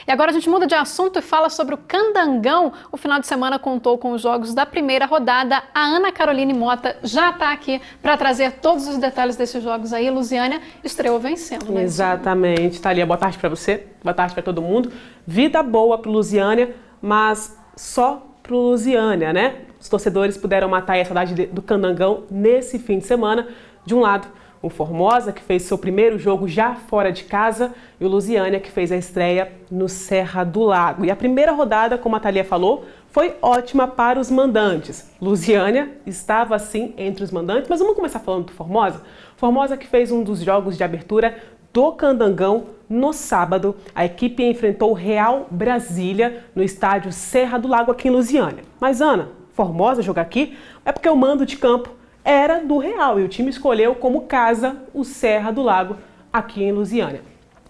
E agora a gente muda de assunto e fala sobre o Candangão. O final de semana contou com os jogos da primeira rodada. A Ana Caroline Mota já está aqui para trazer todos os detalhes desses jogos aí. Lusiânia estreou vencendo, né? Exatamente. Thalia, boa tarde para você, boa tarde para todo mundo. Vida boa para Lusiânia, mas só para Lusiânia, né? Os torcedores puderam matar a saudade do Candangão nesse fim de semana. De um lado, o Formosa, que fez seu primeiro jogo já fora de casa, e o Lusiânia, que fez a estreia no Serra do Lago. E a primeira rodada, como a Thalia falou, foi ótima para os mandantes. Lusiânia estava, sim, entre os mandantes, mas vamos começar falando do Formosa. Formosa que fez um dos jogos de abertura do Candangão no sábado. A equipe enfrentou o Real Brasília no estádio Serra do Lago, aqui em Lusiânia. Mas, Ana, Formosa jogar aqui é porque o mando de campo era do Real e o time escolheu como casa o Serra do Lago aqui em Lusiânia.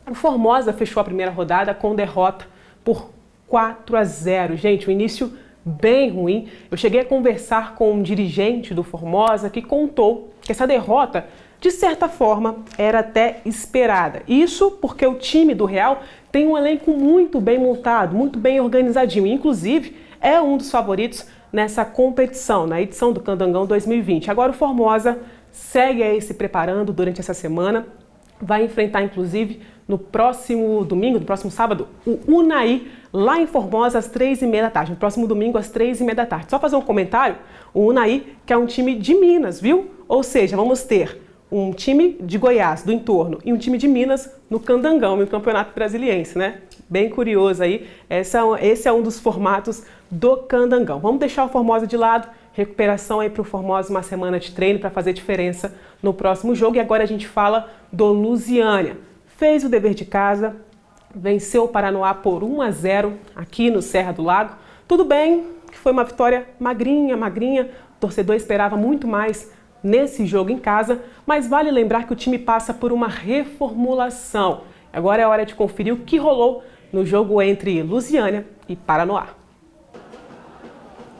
O Formosa fechou a primeira rodada com derrota por 4-0. Gente, um início bem ruim. Eu cheguei a conversar com um dirigente do Formosa que contou que essa derrota, de certa forma, era até esperada. Isso porque o time do Real tem um elenco muito bem montado, muito bem organizadinho. Inclusive, é um dos favoritos nessa competição, na edição do Candangão 2020. Agora o Formosa segue aí se preparando durante essa semana. Vai enfrentar, inclusive, no próximo domingo, no próximo sábado, o Unai, lá em Formosa, às 3h30 da tarde. No próximo domingo, às 3h30 da tarde. Só fazer um comentário, o Unai, que é um time de Minas, viu? Ou seja, vamos ter um time de Goiás, do entorno, e um time de Minas no Candangão, no Campeonato Brasiliense, né? Bem curioso aí, esse é um dos formatos do Candangão. Vamos deixar o Formosa de lado, recuperação aí para o Formosa, uma semana de treino para fazer diferença no próximo jogo. E agora a gente fala do Lusiânia. Fez o dever de casa, venceu o Paranoá por 1-0 aqui no Serra do Lago. Tudo bem que foi uma vitória magrinha, o torcedor esperava muito mais nesse jogo em casa, mas vale lembrar que o time passa por uma reformulação. Agora é hora de conferir o que rolou no jogo entre Lusiânia e Paranoá.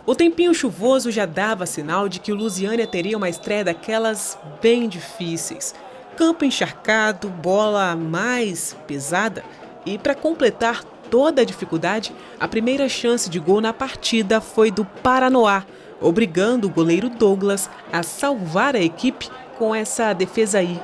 O tempinho chuvoso já dava sinal de que o Lusiânia teria uma estreia daquelas bem difíceis. Campo encharcado, bola mais pesada e, para completar toda a dificuldade, a primeira chance de gol na partida foi do Paranoá, obrigando o goleiro Douglas a salvar a equipe com essa defesa aí.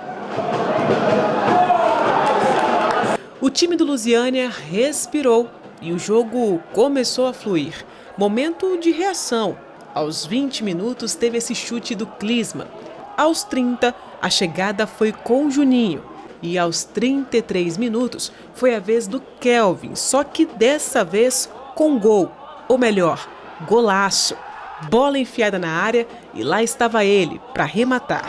O time do Lusiânia respirou e o jogo começou a fluir. Momento de reação. Aos 20 minutos teve esse chute do Clisma. Aos 30, a chegada foi com o Juninho. E aos 33 minutos foi a vez do Kelvin, só que dessa vez com gol. Ou melhor, golaço. Bola enfiada na área e lá estava ele para rematar.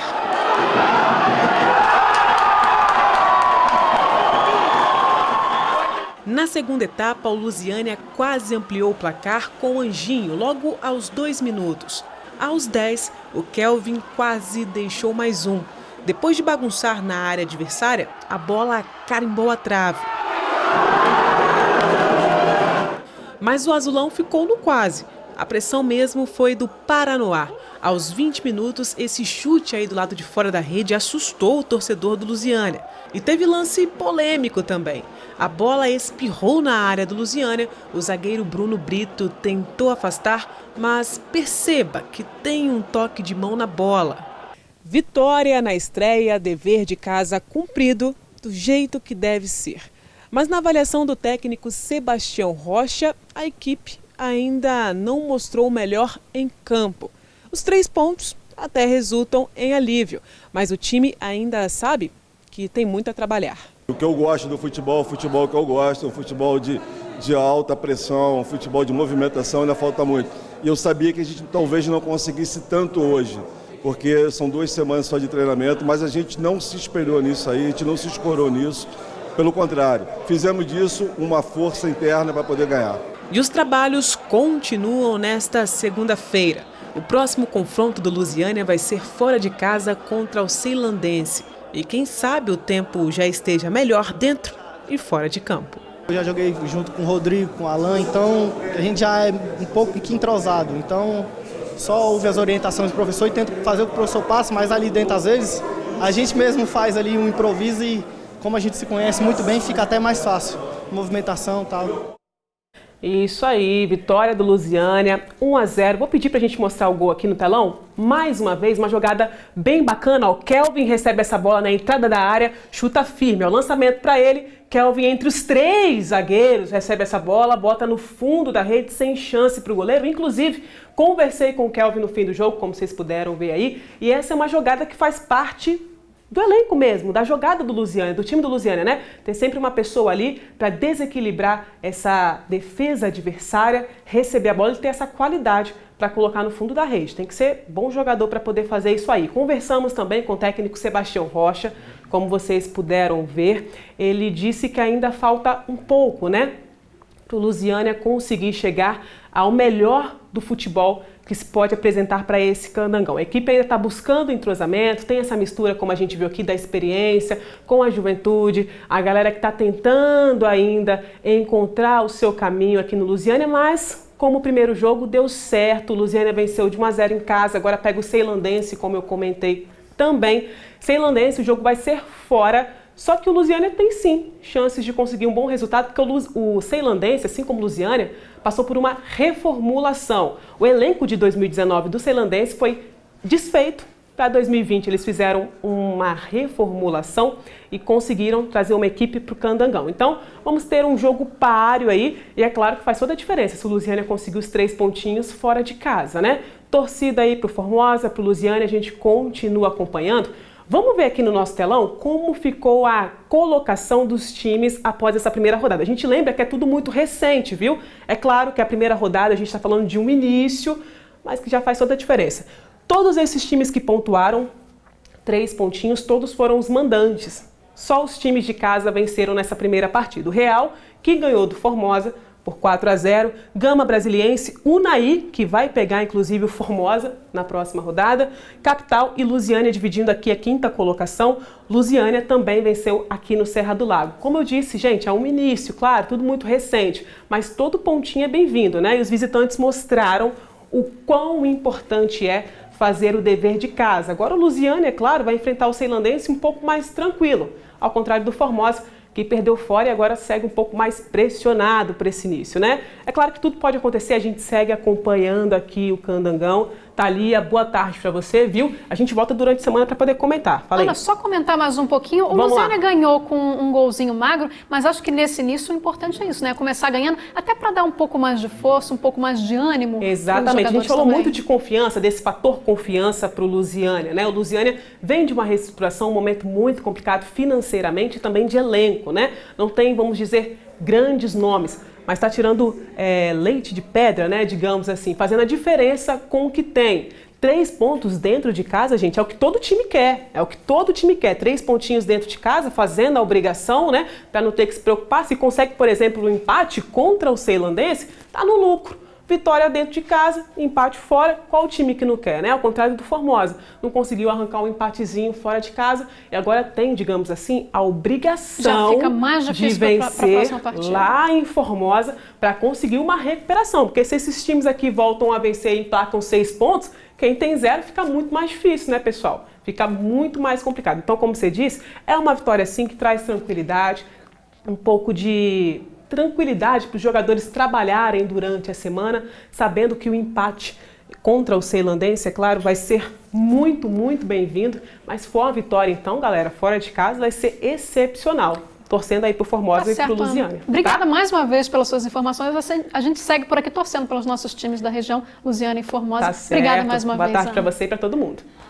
Na segunda etapa, o Lusiânia quase ampliou o placar com o Anjinho logo aos 2 minutos. Aos 10, o Kelvin quase deixou mais um. Depois de bagunçar na área adversária, a bola carimbou a trave. Mas o azulão ficou no quase. A pressão mesmo foi do Paranoá. Aos 20 minutos, esse chute aí do lado de fora da rede assustou o torcedor do Lusiânia. E teve lance polêmico também. A bola espirrou na área do Lusiânia, o zagueiro Bruno Brito tentou afastar, mas perceba que tem um toque de mão na bola. Vitória na estreia, dever de casa cumprido do jeito que deve ser. Mas na avaliação do técnico Sebastião Rocha, a equipe ainda não mostrou o melhor em campo. Os 3 pontos até resultam em alívio, mas o time ainda sabe que tem muito a trabalhar. O que eu gosto do futebol, o futebol que eu gosto, o futebol de alta pressão, o futebol de movimentação ainda falta muito. E eu sabia que a gente talvez não conseguisse tanto hoje, porque são 2 semanas só de treinamento, mas a gente não se espelhou nisso aí, a gente não se escorou nisso. Pelo contrário, fizemos disso uma força interna para poder ganhar. E os trabalhos continuam nesta segunda-feira. O próximo confronto do Lusiânia vai ser fora de casa contra o Ceilandense. E quem sabe o tempo já esteja melhor dentro e fora de campo. Eu já joguei junto com o Rodrigo, com o Alan, então a gente já é um pouco entrosado. Então só ouve as orientações do professor e tenta fazer o que o professor passa, mas ali dentro às vezes a gente mesmo faz ali um improviso e como a gente se conhece muito bem, fica até mais fácil. movimentação e tal. Isso aí, vitória do Lusiânia, 1-0. Vou pedir pra gente mostrar o gol aqui no telão. Mais uma vez, uma jogada bem bacana. O Kelvin recebe essa bola na entrada da área, chuta firme. O lançamento para ele, Kelvin entre os 3 zagueiros, recebe essa bola, bota no fundo da rede sem chance para o goleiro. Inclusive, conversei com o Kelvin no fim do jogo, como vocês puderam ver aí. E essa é uma jogada que faz parte do elenco mesmo, da jogada do Lusiânia, do time do Lusiânia, né? Tem sempre uma pessoa ali para desequilibrar essa defesa adversária, receber a bola e ter essa qualidade para colocar no fundo da rede. Tem que ser bom jogador para poder fazer isso aí. Conversamos também com o técnico Sebastião Rocha, como vocês puderam ver. Ele disse que ainda falta um pouco, né? Para o Lusiânia conseguir chegar ao melhor do futebol que se pode apresentar para esse Candangão. A equipe ainda está buscando entrosamento, tem essa mistura, como a gente viu aqui, da experiência com a juventude, a galera que está tentando ainda encontrar o seu caminho aqui no Lusiânia, mas como o primeiro jogo deu certo, o Lusiânia venceu de 1-0 em casa, agora pega o Ceilandense, como eu comentei também. Ceilandense, o jogo vai ser fora, só que o Lusiânia tem sim chances de conseguir um bom resultado, porque o Ceilandense, assim como o Lusiânia, passou por uma reformulação. O elenco de 2019 do Ceilandense foi desfeito para 2020. Eles fizeram uma reformulação e conseguiram trazer uma equipe para o Candangão. Então, vamos ter um jogo páreo aí, e é claro que faz toda a diferença se o Lusiânia conseguir os 3 pontinhos fora de casa, né? Torcida aí para o Formosa, para o Lusiânia, a gente continua acompanhando. Vamos ver aqui no nosso telão como ficou a colocação dos times após essa primeira rodada. A gente lembra que é tudo muito recente, viu? É claro que a primeira rodada a gente está falando de um início, mas que já faz toda a diferença. Todos esses times que pontuaram 3 pontinhos, todos foram os mandantes. Só os times de casa venceram nessa primeira partida. O Real, que ganhou do Formosa por 4-0, Gama Brasiliense, Unai, que vai pegar inclusive o Formosa na próxima rodada, Capital e Lusiânia dividindo aqui a 5ª colocação. Lusiânia também venceu aqui no Serra do Lago. Como eu disse, gente, é um início, claro, tudo muito recente, mas todo pontinho é bem-vindo, né? E os visitantes mostraram o quão importante é fazer o dever de casa. Agora o Lusiânia, é claro, vai enfrentar o Ceilandense um pouco mais tranquilo, ao contrário do Formosa, que perdeu fora e agora segue um pouco mais pressionado para esse início, né? É claro que tudo pode acontecer, a gente segue acompanhando aqui o Candangão. Thalia, boa tarde para você, viu? A gente volta durante a semana para poder comentar. Fala aí. Ana, só comentar mais um pouquinho. O Lusiânia ganhou com um golzinho magro, mas acho que nesse início o importante é isso, né? Começar ganhando, até para dar um pouco mais de força, um pouco mais de ânimo. Exatamente. A gente falou muito de confiança, desse fator confiança para o Lusiânia, né? O Lusiânia vem de uma reestruturação, um momento muito complicado financeiramente e também de elenco, né? Não tem, vamos dizer, grandes nomes, mas está tirando leite de pedra, né, digamos assim, fazendo a diferença com o que tem. 3 pontos dentro de casa, gente, é o que todo time quer. É o que todo time quer. 3 pontinhos dentro de casa, fazendo a obrigação, né, para não ter que se preocupar. Se consegue, por exemplo, um empate contra o Ceilandense, tá no lucro. Vitória dentro de casa, empate fora, qual o time que não quer, né? Ao contrário do Formosa, não conseguiu arrancar um empatezinho fora de casa e agora tem, digamos assim, a obrigação de vencer lá em Formosa para conseguir uma recuperação, porque se esses times aqui voltam a vencer e emplacam 6 pontos, quem tem 0 fica muito mais difícil, né, pessoal? Fica muito mais complicado. Então, como você disse, é uma vitória sim que traz tranquilidade, um pouco de tranquilidade para os jogadores trabalharem durante a semana, sabendo que o empate contra o Ceilandense, é claro, vai ser muito, muito bem-vindo, mas se for uma vitória então, galera, fora de casa, vai ser excepcional. Torcendo aí pro Formosa e pro Lusiânia. Obrigada mais uma vez pelas suas informações. A gente segue por aqui torcendo pelos nossos times da região, Lusiânia e Formosa. Tá certo. Obrigada mais uma vez. Boa tarde para você e para todo mundo.